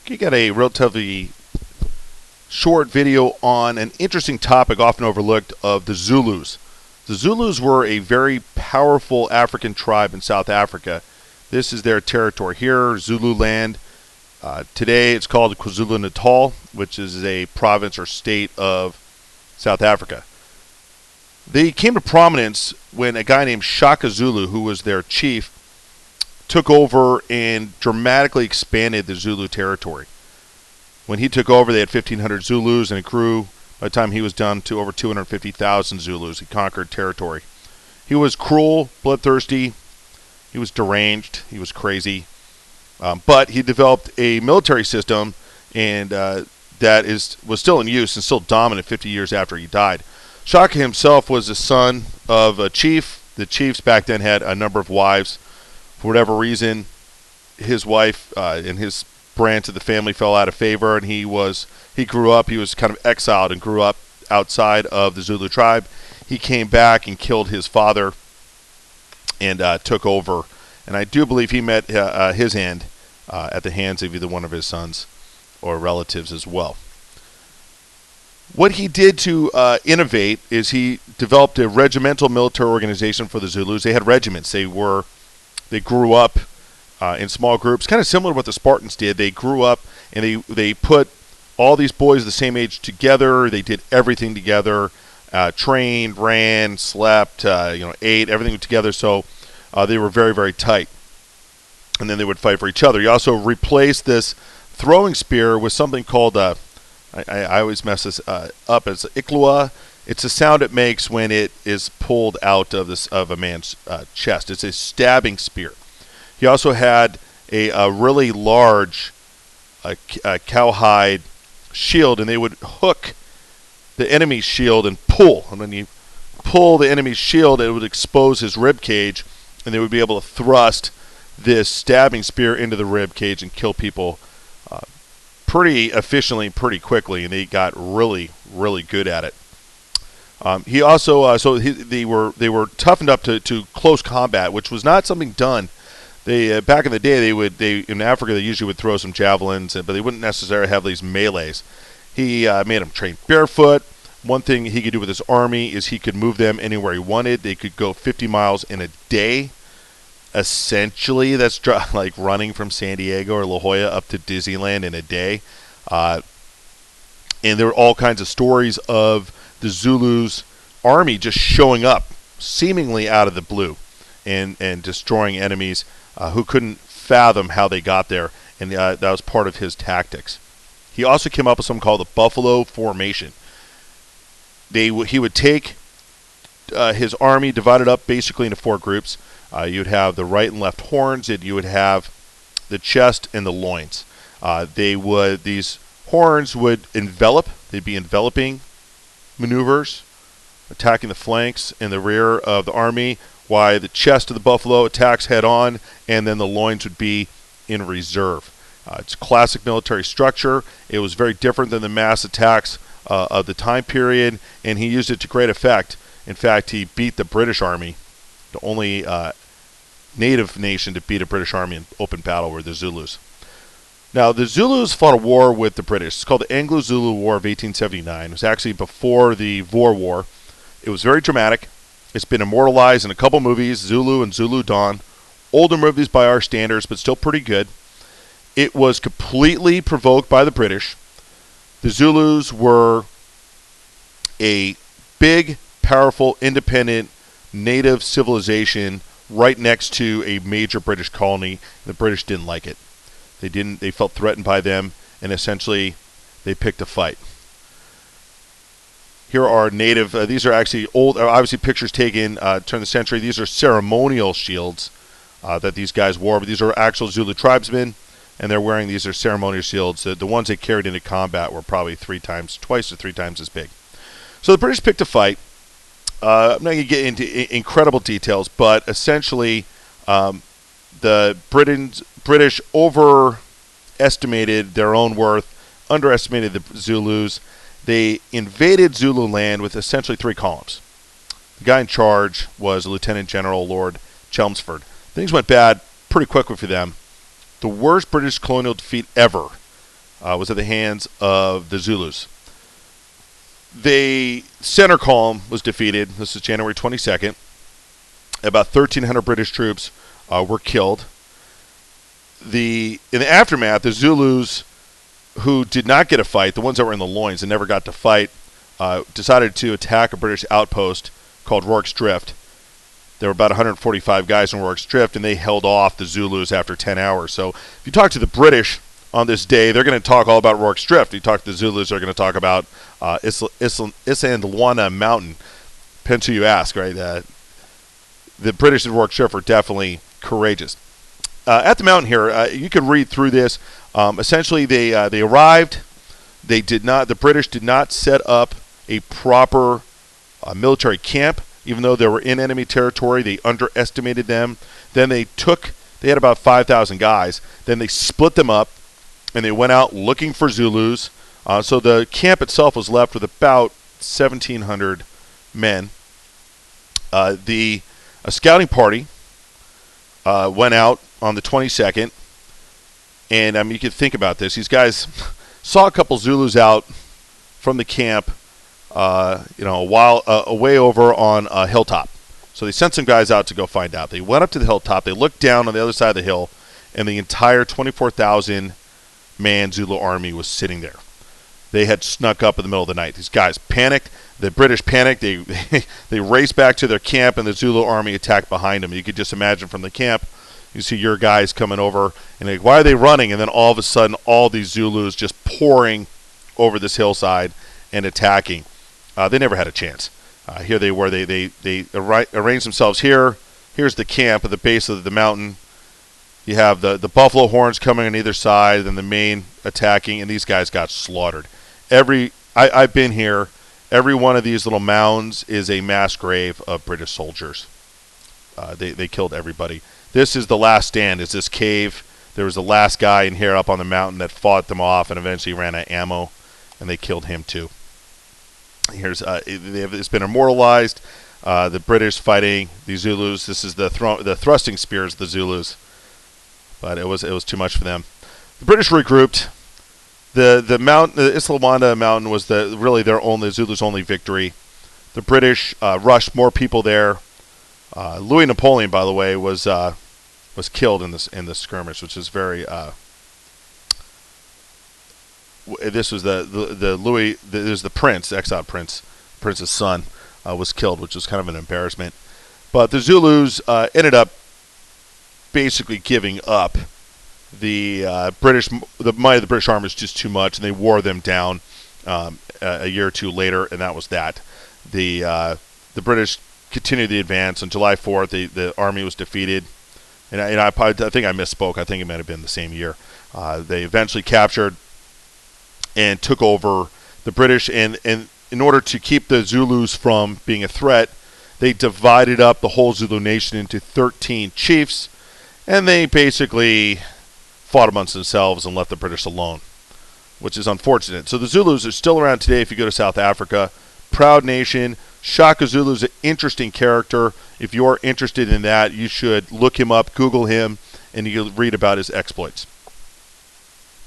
You got a relatively short video on an interesting topic often overlooked of the Zulus. The Zulus were a very powerful African tribe in South Africa. This is their territory here, Zulu land. Today it's called KwaZulu-Natal, which is a province or state of South Africa. They came to prominence when a guy named Shaka Zulu, who was their chief, took over and dramatically expanded the Zulu territory. When he took over, they had 1,500 Zulus, and it grew, by the time he was done, to over 250,000 Zulus. He conquered territory. He was cruel, bloodthirsty, he was deranged, he was crazy, but he developed a military system and that was still in use and still dominant 50 years after he died. Shaka himself was the son of a chief. The chiefs back then had a number of wives. For whatever reason, his wife and his branch of the family fell out of favor, and he was kind of exiled and grew up outside of the Zulu tribe. He came back and killed his father and took over. And I do believe he met his end at the hands of either one of his sons or relatives as well. What he did to innovate is he developed a regimental military organization for the Zulus. They had regiments. They grew up in small groups, kind of similar to what the Spartans did. They grew up and they put all these boys the same age together. They did everything together, trained, ran, slept, ate, everything together. So they were very, very tight. And then they would fight for each other. He also replaced this throwing spear with something called, I always mess this up, it's Islawanda. It's a sound it makes when it is pulled out of a man's chest. It's a stabbing spear. He also had a really large cowhide shield, and they would hook the enemy's shield and pull. And when you pull the enemy's shield, it would expose his rib cage, and they would be able to thrust this stabbing spear into the rib cage and kill people pretty efficiently, pretty quickly, and they got really, really good at it. He also they were toughened up to close combat, which was not something done. They back in the day in Africa they usually would throw some javelins, but they wouldn't necessarily have these melees. He made them train barefoot. One thing he could do with his army is he could move them anywhere he wanted. They could go 50 miles in a day. Essentially, that's like running from San Diego or La Jolla up to Disneyland in a day. And there were all kinds of stories of the Zulus' army just showing up seemingly out of the blue and destroying enemies who couldn't fathom how they got there, and that was part of his tactics. He also came up with something called the Buffalo Formation. He would take his army, divided up basically into four groups. You'd have the right and left horns, and you would have the chest and the loins. These horns would envelop. They'd be enveloping maneuvers, attacking the flanks and the rear of the army, while the chest of the buffalo attacks head on, and then the loins would be in reserve. It's a classic military structure. It was very different than the mass attacks of the time period, and he used it to great effect. In fact, he beat the British Army. The only native nation to beat a British army in open battle were the Zulus. Now, the Zulus fought a war with the British. It's called the Anglo-Zulu War of 1879. It was actually before the Boer War. It was very dramatic. It's been immortalized in a couple movies, Zulu and Zulu Dawn. Older movies by our standards, but still pretty good. It was completely provoked by the British. The Zulus were a big, powerful, independent, native civilization right next to a major British colony. The British didn't like it. They felt threatened by them, and essentially they picked a fight. Here are native, these are actually old, obviously pictures taken turn of the century. These are ceremonial shields that these guys wore, but these are actual Zulu tribesmen, and they're wearing these are ceremonial shields. The ones they carried into combat were probably twice or three times as big. So the British picked a fight. I'm not going to get into incredible details, but essentially the British overestimated their own worth, underestimated the Zulus. They invaded Zulu land with essentially three columns. The guy in charge was Lieutenant General Lord Chelmsford. Things went bad pretty quickly for them. The worst British colonial defeat ever was at the hands of the Zulus. The center column was defeated. This is January 22nd. About 1,300 British troops were killed. In the aftermath, the Zulus who did not get a fight, the ones that were in the loins and never got to fight, decided to attack a British outpost called Rorke's Drift. There were about 145 guys in Rorke's Drift, and they held off the Zulus after 10 hours. So if you talk to the British on this day, they're going to talk all about Rorke's Drift. If you talk to the Zulus, they're going to talk about Isandlwana Mountain. Depends who you ask, right? The British at Rorke's Drift were definitely courageous. At the mountain here, you can read through this. Essentially, they arrived. The British did not set up a proper military camp, even though they were in enemy territory. They underestimated them. Then they had about 5,000 guys. Then they split them up, and they went out looking for Zulus. So the camp itself was left with about 1,700 men. A scouting party went out on the 22nd. And you can think about this. These guys saw a couple Zulus out from the camp, way over on a hilltop. So they sent some guys out to go find out. They went up to the hilltop. They looked down on the other side of the hill, and the entire 24,000-man Zulu army was sitting there. They had snuck up in the middle of the night. These guys panicked. The British panicked. They raced back to their camp, and the Zulu army attacked behind them. You could just imagine from the camp. You see your guys coming over, and like, why are they running? And then all of a sudden, all these Zulus just pouring over this hillside and attacking. They never had a chance. Here they were. They arranged themselves here. Here's the camp at the base of the mountain. You have the buffalo horns coming on either side, and the main attacking, and these guys got slaughtered. I've been here. Every one of these little mounds is a mass grave of British soldiers. They killed everybody. This is the last stand, is this cave. There was the last guy in here up on the mountain that fought them off and eventually ran out of ammo, and they killed him too. It's been immortalized. The British fighting the Zulus. This is the thrusting spears of the Zulus, but it was too much for them. The British regrouped. The Islawanda mountain was really the Zulus' only victory. The British rushed more people there. Louis Napoleon, by the way, was killed in this skirmish, which is very. This was the prince, the exiled prince's son, was killed, which was kind of an embarrassment. But the Zulus ended up basically giving up. The might of the British army was just too much, and they wore them down a year or two later, and that was that. The British continued the advance. On July 4th, the army was defeated. And I think I misspoke. I think it might have been the same year. They eventually captured and took over the British. And in order to keep the Zulus from being a threat, they divided up the whole Zulu nation into 13 chiefs. And they basically fought amongst themselves and left the British alone, which is unfortunate. So the Zulus are still around today if you go to South Africa. Proud nation. Shaka Zulu is an interesting character. If you're interested in that, you should look him up, Google him, and you'll read about his exploits.